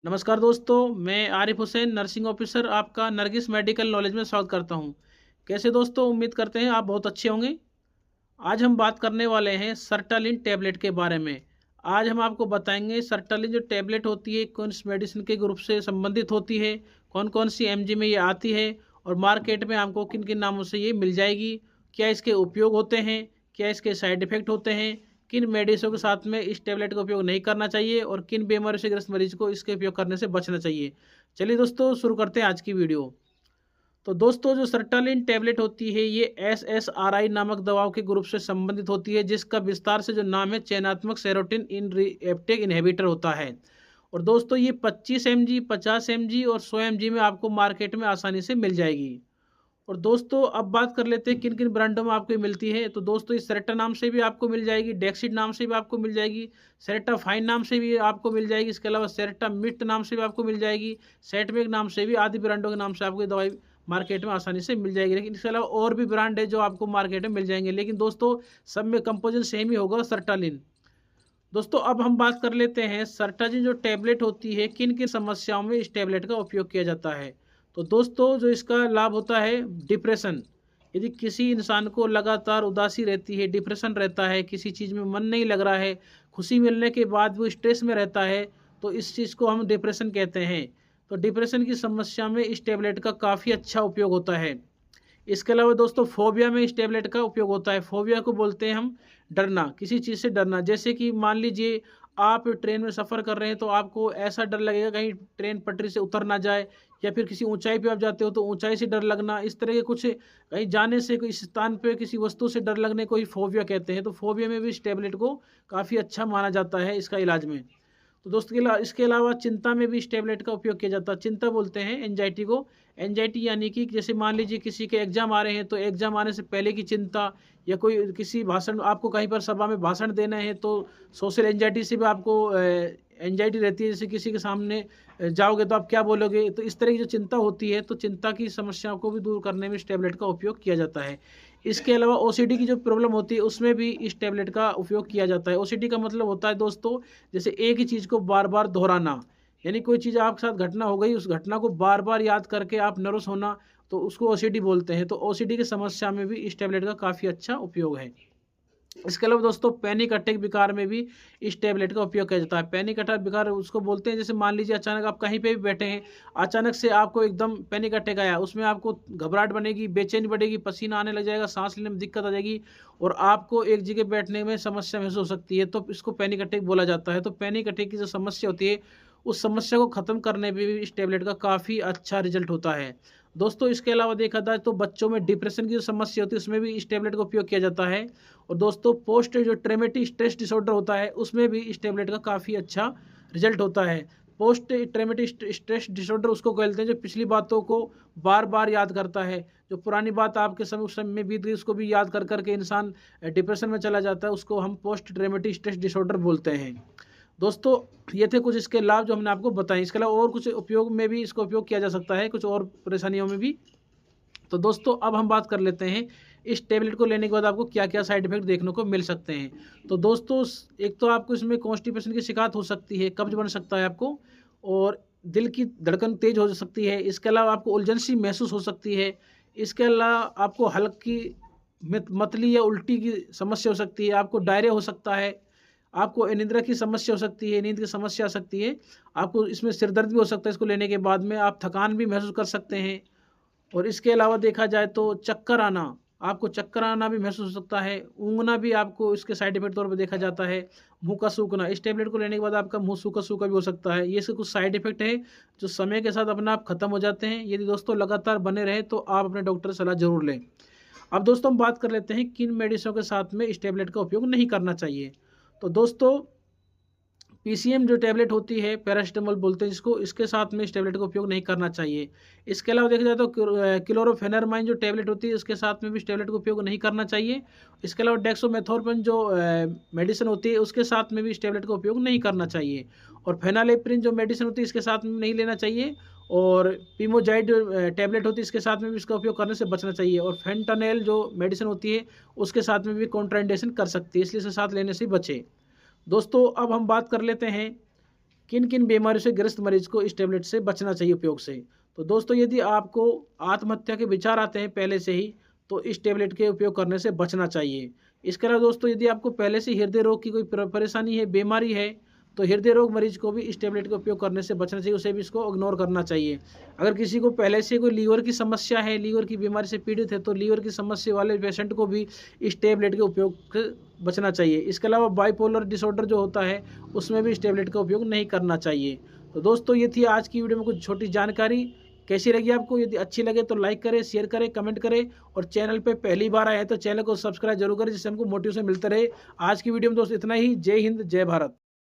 नमस्कार दोस्तों, मैं आरिफ हुसैन नर्सिंग ऑफिसर आपका नरगिस मेडिकल नॉलेज में स्वागत करता हूं। कैसे दोस्तों, उम्मीद करते हैं आप बहुत अच्छे होंगे। आज हम बात करने वाले हैं सर्टालिन टैबलेट के बारे में। आज हम आपको बताएंगे सर्टालिन जो टैबलेट होती है कौन सी मेडिसिन के ग्रुप से संबंधित होती है, कौन कौन सी एमजी में ये आती है और मार्केट में हमको किन किन नामों से ये मिल जाएगी, क्या इसके उपयोग होते हैं, क्या इसके साइड इफ़ेक्ट होते हैं, किन मेडिसिनों के साथ में इस टैबलेट का उपयोग नहीं करना चाहिए और किन बीमारियों से ग्रस्त मरीज को इसके उपयोग करने से बचना चाहिए। चलिए दोस्तों, शुरू करते हैं आज की वीडियो। तो दोस्तों, जो सर्टालिन टैबलेट होती है ये SSRI नामक दवाओं के ग्रुप से संबंधित होती है, जिसका विस्तार से जो नाम है चयनात्मक सेरोटिन इन रिएप्टेक इनहिबिटर होता है। और दोस्तों, ये 25 mg, 50 mg और 100 mg में आपको मार्केट में आसानी से मिल जाएगी। और दोस्तों, अब बात कर लेते हैं किन किन ब्रांडों में आपको ये मिलती है। तो दोस्तों, इस सेरेटा नाम से भी आपको मिल जाएगी, डेक्सिड नाम से भी आपको मिल जाएगी, सेरेटा फाइन नाम से भी आपको मिल जाएगी, इसके अलावा सेरेटा मिट नाम से भी आपको मिल जाएगी, सेटमेक नाम से भी, आदि ब्रांडों के नाम से आपको ये दवाई मार्केट में आसानी से मिल जाएगी। लेकिन इसके अलावा और भी ब्रांड है जो आपको मार्केट में मिल जाएंगे, लेकिन दोस्तों सब में कंपोजिशन सेम ही होगा, सर्टालिन। दोस्तों, अब हम बात कर लेते हैं सर्टालिन जो टैबलेट होती है किन किन समस्याओं में इस टैबलेट का उपयोग किया जाता है। तो दोस्तों, जो इसका लाभ होता है डिप्रेशन, यदि किसी इंसान को लगातार उदासी रहती है, डिप्रेशन रहता है, किसी चीज़ में मन नहीं लग रहा है, खुशी मिलने के बाद वो स्ट्रेस में रहता है, तो इस चीज़ को हम डिप्रेशन कहते हैं। तो डिप्रेशन की समस्या में इस टैबलेट का काफ़ी अच्छा उपयोग होता है। इसके अलावा दोस्तों, फोबिया में इस टैबलेट का उपयोग होता है। फोबिया को बोलते हैं हम डरना, किसी चीज़ से डरना। जैसे कि मान लीजिए आप ट्रेन में सफ़र कर रहे हैं तो आपको ऐसा डर लगेगा कहीं ट्रेन पटरी से उतर ना जाए, या फिर किसी ऊंचाई पे आप जाते हो तो ऊंचाई से डर लगना, इस तरह के कुछ कहीं जाने से, कोई स्थान पे किसी वस्तु से डर लगने को ही फोबिया कहते हैं। तो फोबिया में भी इस टैबलेट को काफ़ी अच्छा माना जाता है इसका इलाज में। तो दोस्त इसके अलावा चिंता में भी इस टैबलेट का उपयोग किया जाता है। चिंता बोलते हैं एंजाइटी को। एंजाइटी यानी कि जैसे मान लीजिए किसी के एग्जाम आ रहे हैं तो एग्जाम आने से पहले की चिंता, या कोई किसी भाषण, आपको कहीं पर सभा में भाषण देना है तो सोशल एंजाइटी से भी आपको एंजाइटी रहती है। जैसे किसी के सामने जाओगे तो आप क्या बोलोगे, तो इस तरह की जो चिंता होती है, तो चिंता की समस्याओं को भी दूर करने में इस टैबलेट का उपयोग किया जाता है। इसके अलावा ओसीडी की जो प्रॉब्लम होती है उसमें भी इस टैबलेट का उपयोग किया जाता है। ओसीडी का मतलब होता है दोस्तों, जैसे एक ही चीज़ को बार बार दोहराना, यानी कोई चीज़ आपके साथ घटना हो गई, उस घटना को बार बार याद करके आप नर्वस होना, तो उसको ओसीडी बोलते हैं। तो ओसीडी की समस्या में भी इस टैबलेट का काफ़ी अच्छा उपयोग है। इसके अलावा दोस्तों, पैनिक अटैक विकार में भी इस टैबलेट का उपयोग किया जाता है। पैनिक अटैक विकार उसको बोलते हैं, जैसे मान लीजिए अचानक आप कहीं पे भी बैठे हैं, अचानक से आपको एकदम पैनिक अटैक आया, उसमें आपको घबराहट बनेगी, बेचैनी बढ़ेगी, पसीना आने लग जाएगा, सांस लेने में दिक्कत आ जाएगी और आपको एक जगह बैठने में समस्या महसूस हो सकती है, तो इसको पैनिक अटैक बोला जाता है। तो पैनिक अटैक की जो समस्या होती है, उस समस्या को ख़त्म करने में भी इस टैबलेट का काफ़ी अच्छा रिजल्ट होता है। दोस्तों, इसके अलावा देखा जाए तो बच्चों में डिप्रेशन की जो समस्या होती है उसमें भी इस टैबलेट का उपयोग किया जाता है। और दोस्तों, पोस्ट जो ट्रेमेटिक स्ट्रेस डिसऑर्डर होता है उसमें भी इस टैबलेट का काफ़ी अच्छा रिजल्ट होता है। पोस्ट ट्रेमेटिक स्ट्रेस डिसऑर्डर उसको कहते हैं जो पिछली बातों को बार बार याद करता है, जो पुरानी बात आपके समय उस समय में बीत गई उसको भी याद कर करके इंसान डिप्रेशन में चला जाता है, उसको हम पोस्ट ट्रेमेटिक स्ट्रेस डिसऑर्डर बोलते हैं। दोस्तों, ये थे कुछ इसके लाभ जो हमने आपको बताए। इसके अलावा और कुछ उपयोग में भी इसका उपयोग किया जा सकता है, कुछ और परेशानियों में भी। तो दोस्तों, अब हम बात कर लेते हैं इस टैबलेट को लेने के बाद आपको क्या क्या साइड इफेक्ट देखने को मिल सकते हैं। तो दोस्तों, एक तो आपको इसमें कॉन्स्टिपेशन की शिकायत हो सकती है, कब्ज बन सकता है आपको, और दिल की धड़कन तेज हो सकती है। इसके अलावा आपको उलझन सी महसूस हो सकती है। इसके अलावा आपको हल्की मतली या उल्टी की समस्या हो सकती है, आपको डायरिया हो सकता है, आपको निद्रा की समस्या हो सकती है, नींद की समस्या आ सकती है, आपको इसमें सिर दर्द भी हो सकता है। इसको लेने के बाद में आप थकान भी महसूस कर सकते हैं। और इसके अलावा देखा जाए तो चक्कर आना, आपको चक्कर आना भी महसूस हो सकता है। ऊँघना भी आपको इसके साइड इफेक्ट तौर पर देखा जाता है। मुँह का सूखना, इस टैबलेट को लेने के बाद आपका मुँह सूखा सूखा भी हो सकता है। ये इसके कुछ साइड इफेक्ट है जो समय के साथ अपने आप खत्म हो जाते हैं। यदि दोस्तों लगातार बने रहे तो आप अपने डॉक्टर से सलाह जरूर लें। अब दोस्तों, हम बात कर लेते हैं किन मेडिसिनों के साथ में इस टैबलेट का उपयोग नहीं करना चाहिए। तो दोस्तों, पीसीएम जो टैबलेट होती है, पैरासिटामोल बोलते हैं जिसको, इसके साथ में इस टैबलेट का उपयोग नहीं करना चाहिए। इसके अलावा देखा जाए तो क्लोरोफेनेरमाइन जो टैबलेट होती है उसके साथ में भी इस टैबलेट का उपयोग नहीं करना चाहिए। इसके अलावा डेक्सोमेथोर्पन जो मेडिसिन होती है उसके साथ में भी इस टैबलेट का उपयोग नहीं करना चाहिए। और फेनालेप्रिन जो मेडिसिन होती है इसके साथ में नहीं लेना चाहिए। और पीमोजाइड जो टैबलेट होती है इसके साथ में भी इसका उपयोग करने से बचना चाहिए। और फेंटानेल जो मेडिसिन होती है उसके साथ में भी कॉन्ट्राइंडेशन कर सकती है, इसलिए इसके साथ लेने से बचें। दोस्तों, अब हम बात कर लेते हैं किन किन बीमारियों से ग्रस्त मरीज को इस टेबलेट से बचना चाहिए उपयोग से। तो दोस्तों यदि आपको आत्महत्या के विचार आते हैं पहले से ही, तो इस टेबलेट के उपयोग करने से बचना चाहिए। इसके अलावा दोस्तों यदि आपको पहले से हृदय रोग की कोई परेशानी है, बीमारी है, तो हृदय रोग मरीज को भी इस टेबलेट का उपयोग करने से बचना चाहिए, उसे भी इसको इग्नोर करना चाहिए। अगर किसी को पहले से कोई लीवर की समस्या है, लीवर की बीमारी से पीड़ित है, तो लीवर की समस्या वाले पेशेंट को भी इस टेबलेट के उपयोग से बचना चाहिए। इसके अलावा बाइपोलर डिसऑर्डर जो होता है उसमें भी इस टेबलेट का उपयोग नहीं करना चाहिए। तो दोस्तों ये थी आज की वीडियो में कुछ छोटी जानकारी। कैसी लगी आपको? यदि अच्छी लगे तो लाइक करें, शेयर करें, कमेंट करें, और चैनल पे पहली बार आए हैं तो चैनल को सब्सक्राइब जरूर करें, जिससे हमको मोटिवेशन मिलता रहे। आज की वीडियो में दोस्तों इतना ही। जय हिंद, जय भारत।